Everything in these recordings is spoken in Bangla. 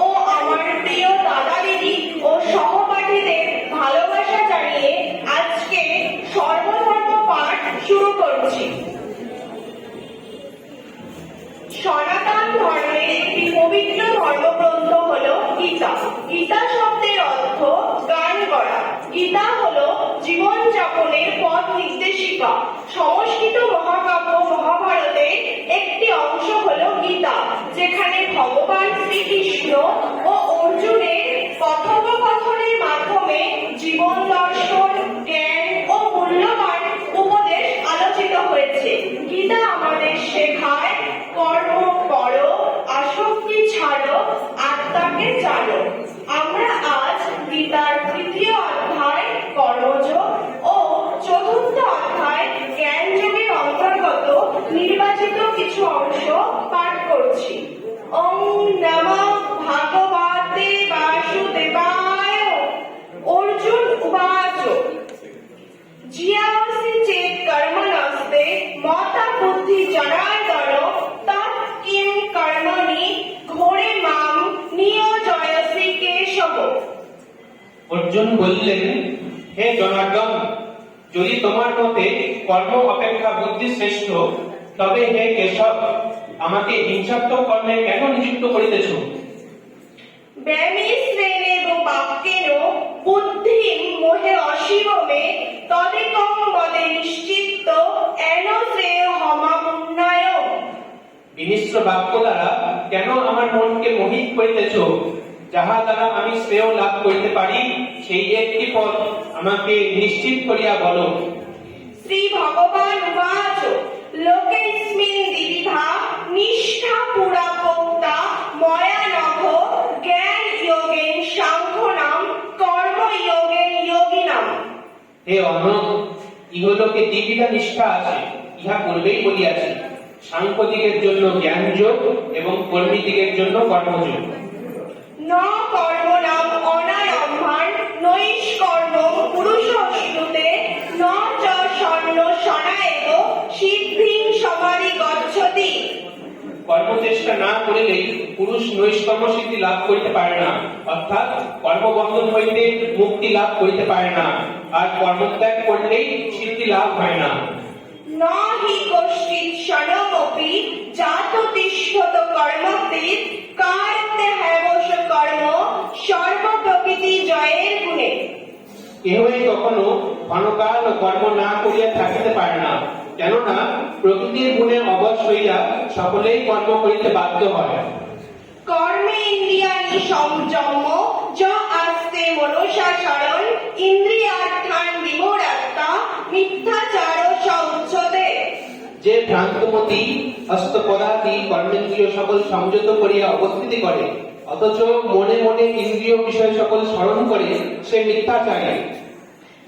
ও আমার প্রিয় দাদা দিদি ও সহপাঠীদের ভালোবাসা জানিয়ে আজকে সর্বধর্ম পাঠ শুরু করছি। সনাতন ধর্মের একটি পবিত্র ধর্মগ্রন্থ হলো গীতা। গীতা শব্দের অর্থ গান করা। গীতা হলো জীবন যাপনের পথ নির্দেশিকা। সংস্কৃত মহাকাব্য মহাভারতের একটি অংশ হলো গীতা, যেখানে ভগবান শ্রীকৃষ্ণ ও অর্জুনের কথোপকথনের মাধ্যমে জীবন দর্শন, জ্ঞান ও মূল্যবান উপদেশ আলোচিত হয়েছে। গীতা আমাদের শেখায় কর্ম করো, আসক্তি ছাড়ো, আত্মাকে জানো। আমরা আজ গীতার তৃতীয় অধ্যায় কর্মযোগ ও চতুর্থ অধ্যায় জ্ঞান যোগের অন্তর্গত নির্বাচিত কিছু অংশ পাঠ করছি। ওম নমঃ ভগবতে বাসুদেবায়। অর্জুন উবাচ জিয়াসি চেত কর্মণস্তে মতা বুদ্ধি জনার্দন তৎ কিং কর্মণি ঘোরে মাম নিয়োজয়সি কেশব। অর্জুন বললেন, হে জনার্দন, যদি তোমার মতে কর্ম অপেক্ষা বুদ্ধি শ্রেষ্ঠ, তবে হে কেশব, আমাকে হিংসাত্মক কর্মে কেন নিযুক্ত করিতেছ? ব্যামিশ্রেণেব বাক্যেন বুদ্ধিম মোহে অশিবমে তদেকং বদে নিশ্চিত্ত এন শ্রেয়হমামুন্নয়। বিমিশ্র বাক্য দ্বারা কেন আমার মনকে মোহিত করিতেছ? যাহা দ্বারা আমি শ্রেয় লাভ করিতে পারি, সেই একটি পথ আমাকে নিশ্চিত করিয়া বলো। শ্রী ভগবান উবাচ লোকেস্মিন দ্বিবিধা নিষ্ঠা পুরা ভোক্তা ময়া নঘ জ্ঞান যোগেন সাংখ্যনাম কর্ম যোগেন যোগিনাম। হে অনন্ত, ইহলোকে দ্বিবিধা নিষ্ঠা আছে, ইহা পূর্বেই বলিয়াছি। সাংখ্যদিগের জন্য জ্ঞান যোগ এবং কর্মীদিগের জন্য কর্মযোগ। ন কর্মণাম অনারম্ভান নৈষ্কর্মং পুরুষশ্নুতে ন চ স্বর্ণ সনায়েব সিদ্ধিং সমাধিগচ্ছতি। কর্মচেষ্টা না করিলেই পুরুষ নৈষ্কর্ম সিদ্ধি লাভ করিতে পারে না, অর্থাৎ কর্মবন্ধন হইতে মুক্তি লাভ করিতে পারে না, আর কর্মত্যাগ করলেই সিদ্ধি লাভ হয় না। ন হি কশ্চিৎ ক্ষণমপি জাততিষ্ঠত কর্মকৃৎ কার্যে হ্যাবশ কর্ম সর্বপ্রকৃতি জয়ের গুণে। কেহই কখনো ক্ষণকাল কর্ম না করিয়া থাকিতে পারে না, কেননা প্রকৃতির গুণে অবশ হইয়া সকলেই কর্ম করিতে বাধ্য হয়। কর্মে ইন্দ্রিয়াণি সংযম্য য আস্তে মনসা শরণ ইন্দ্রিয়ার্থান বিমূঢ়াত্মা মিথ্যাচার সউচ্যতে। যে ভ্রান্তমতি হস্তপদাদি কর্মেন্দ্রিয় সকল সংযত করিয়া অবস্থিতি করে, অথচ মনে মনে ইন্দ্রিয় বিষয় সকল স্মরণ করে, সে মিথ্যাচারী।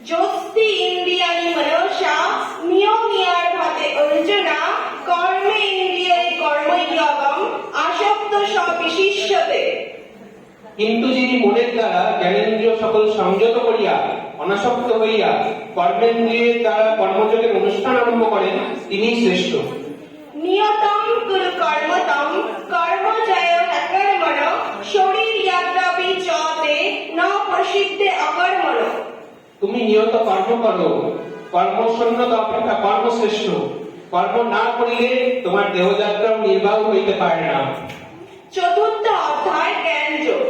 যস্তি ইন্দ্রিয়াণি মনসা নিয়মিয়ার্ভাতে অর্জুনা কর্মে ইন্দ্রিয়াণি কর্মযোগম আসক্ত সবিশিষ্যতে। কিন্তু যিনি মনের দ্বারা জ্ঞানেন্দ্রিয় সকল সংযত করিয়া অনাসক্ত হইয়া কর্মেন্দ্রিয়ের দ্বারা কর্মযোগের অনুষ্ঠান আরম্ভ করেন, তিনি শ্রেষ্ঠ। নিয়তম কুরু কর্মতম কর্মজয় অকর্মণ শরীর যাত্রাপি চতে ন প্রসিদ্ধে অকর্মণ। তুমি নিয়ত কর্ম করো, কর্মশূন্যতা অপেক্ষা কর্মশ্রেষ্ঠ। কর্ম না করিলে তোমার দেহযাত্রাও নির্বাহ হইতে পারে না। চতুর্থ অধ্যায় জ্ঞান যোগ,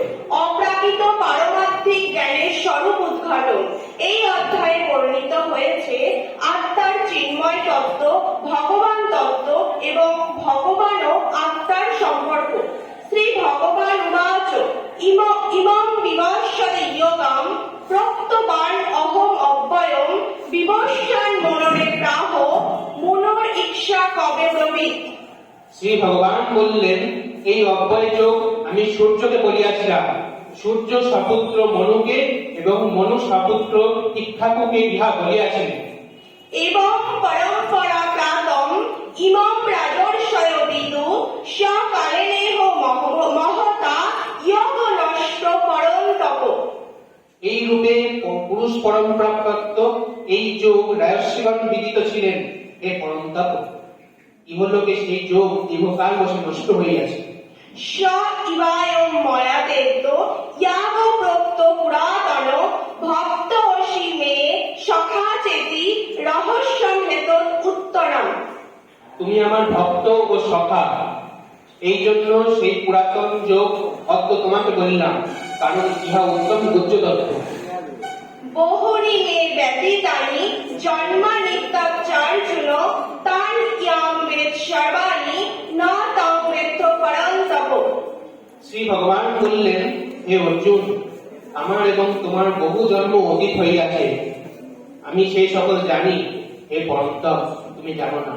অপ্রাকৃত পারমার্থিক জ্ঞানের স্বরূপ উদ্ঘাটন। এই অধ্যায়ে বর্ণিত হয়েছে আত্মার চিন্ময় তত্ত্ব, ভগবান তত্ত্ব এবং ভগবান ও আত্মার সম্পর্ক। শ্রী ভগবান উবাচ ইমং বিবস্বতে যোগম প্রক্তবান অহম অব্যয়ম বিবস্বান মনরে প্রাহ মনোর ইচ্ছা কবে ব্রবীত। শ্রী ভগবান বললেন, এই অব্যয় যোগ আমি সূর্যকে বলিয়াছিলাম। সূর্য সপুত্র মনুকে এবং মনু সপুত্র ইক্ষাকুকে ইহা বলিয়াছিলেন। এবং পরম্পরা প্রাতম ইমং রাজর্ষয় বিদু সকালেনেহ মহতা যোগ নষ্ট পরন্তপ। এই রূপে পুরুষ পরম্পরাপ্রাপ্ত এই যোগ রাজর্ষিগণ বিদিত ছিলেন। হে পরন্তপ, ইহলোকে সেই যোগ দীর্ঘকাল বসে নষ্ট হইয়াছে। স ইবায়ং ময়া বেদ্য ইয়াগ প্রোক্ত পুরাতন ভক্ত অসি মে সখা চেতি রহস্যম হেতৎ উত্তরম। তুমি আমার ভক্ত ও সখা, এই জন্য সেই পুরাতন যোগ অর্থ তোমাকে বললাম, কারণ ইহা উত্তম গুহ্য তত্ত্ব। বহুনি মে ব্যতীতানি জন্মানিত্যাচার্জুন তান ইয়াম বেদ সর্বাণি ন তং বেত্ত পরন্তপ। শ্রী ভগবান বললেন, হে অর্জুন, আমার এবং তোমার বহু জন্ম অতীত হইয়াছে, আমি সেই সকল জানি। হে পরন্তপ, তুমি জানো না।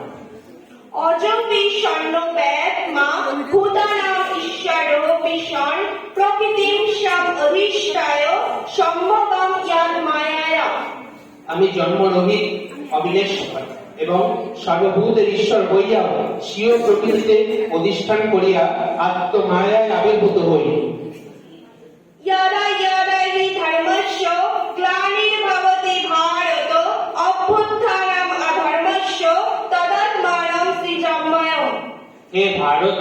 অজপি স্বর্ণ ব্যাত মা ভূতানাম ঈশ্বর বিশন প্রকৃতিম সম অধিষ্ঠায় সম্ভবম ইয়াদ মায়ায়া। আমি জন্মরহিত, অবিনেশ্বর এবং সর্বভূতের ঈশ্বর হইয়াও স্বীয় প্রকৃতিতে অধিষ্ঠান করিয়া আত্মমায়ায় আবির্ভূত হই। यदा यदा हि धर्मस्य ग्लानिर्भवति भारत अभ्युत्थानम् अधर्मस्य तदात्मानं सृजाम्यहम्। হে ভারত,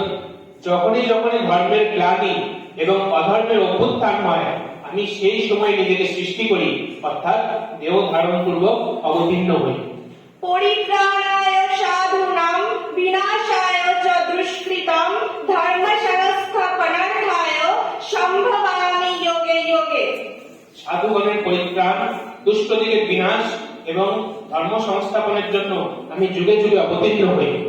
যখনই যখনই ধর্মের গ্লানি এবং অধর্মের অভ্যুত্থান হয়, আমি সেই সময় নিজেকে সৃষ্টি করি, অর্থাৎ দেহ ধারণ পূর্বক অবতীর্ণ হই। परित्राणाय साधूनां विनाशाय च दुष्कृतं धर्म संस्थापनार्थाय सम्भवामि योगे योगे। সাধুগণের পরিত্রাণ, দুষ্টদিগের বিনাশ এবং ধর্ম সংস্থাপনের জন্য আমি যুগে যুগে অবতীর্ণ হই।